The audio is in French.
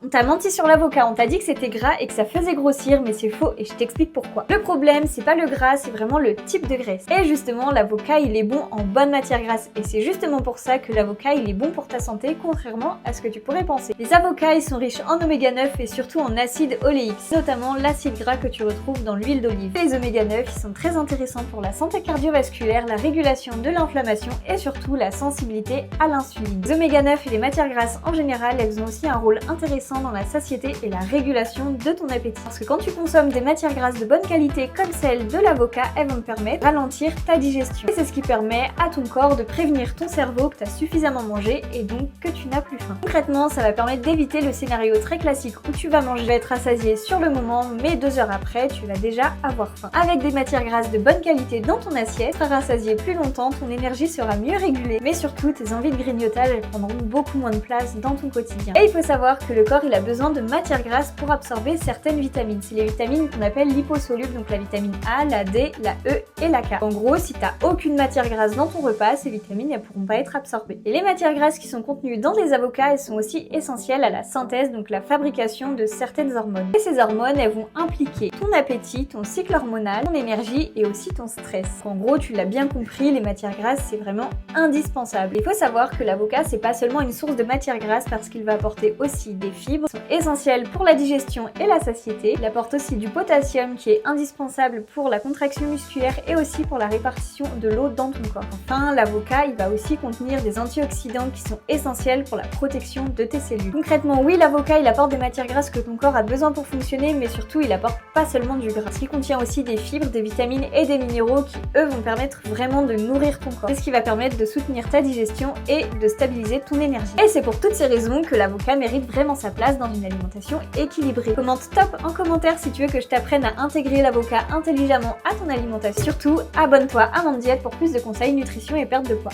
On t'a menti sur l'avocat, on t'a dit que c'était gras et que ça faisait grossir, mais c'est faux et je t'explique pourquoi. Le problème, c'est pas le gras, c'est vraiment le type de graisse. Et justement, l'avocat, il est bon en bonne matière grasse. Et c'est justement pour ça que l'avocat, il est bon pour ta santé, contrairement à ce que tu pourrais penser. Les avocats, ils sont riches en oméga 9 et surtout en acide oléique, notamment l'acide gras que tu retrouves dans l'huile d'olive. Les oméga 9, ils sont très intéressants pour la santé cardiovasculaire, la régulation de l'inflammation et surtout la sensibilité à l'insuline. Les oméga 9 et les matières grasses en général, elles ont aussi un rôle intéressant dans la satiété et la régulation de ton appétit. Parce que quand tu consommes des matières grasses de bonne qualité comme celle de l'avocat, elles vont te permettre de ralentir ta digestion. Et c'est ce qui permet à ton corps de prévenir ton cerveau que tu as suffisamment mangé et donc que tu n'as plus faim. Concrètement, ça va permettre d'éviter le scénario très classique où tu vas manger, être rassasié sur le moment, mais 2 heures après, tu vas déjà avoir faim. Avec des matières grasses de bonne qualité dans ton assiette, tu seras rassasié plus longtemps, ton énergie sera mieux régulée, mais surtout tes envies de grignotage, elles prendront beaucoup moins de place dans ton quotidien. Et il faut savoir que le corps, il a besoin de matières grasses pour absorber certaines vitamines. C'est les vitamines qu'on appelle liposolubles, donc la vitamine A, la D, la E et la K. En gros, si tu n'as aucune matière grasse dans ton repas, ces vitamines ne pourront pas être absorbées. Et les matières grasses qui sont contenues dans les avocats, elles sont aussi essentielles à la synthèse, donc la fabrication de certaines hormones. Et ces hormones, elles vont impliquer ton appétit, ton cycle hormonal, ton énergie et aussi ton stress. En gros, tu l'as bien compris, les matières grasses, c'est vraiment indispensable. Il faut savoir que l'avocat, c'est pas seulement une source de matières grasses parce qu'il va apporter aussi des fibres qui sont essentielles pour la digestion et la satiété. Il apporte aussi du potassium qui est indispensable pour la contraction musculaire et aussi pour la répartition de l'eau dans ton corps. Enfin, l'avocat, il va aussi contenir des antioxydants qui sont essentiels pour la protection de tes cellules. Concrètement, oui, l'avocat, il apporte des matières grasses que ton corps a besoin pour fonctionner, mais surtout, il apporte pas seulement du gras. Parce qu'il contient aussi des fibres, des vitamines et des minéraux qui, eux, vont permettre vraiment de nourrir ton corps. C'est ce qui va permettre de soutenir ta digestion et de stabiliser ton énergie. Et c'est pour toutes ces raisons que l'avocat mérite vraiment sa place dans une alimentation équilibrée. Commente top en commentaire si tu veux que je t'apprenne à intégrer l'avocat intelligemment à ton alimentation. Surtout, abonne-toi à Mon Diète pour plus de conseils nutrition et perte de poids.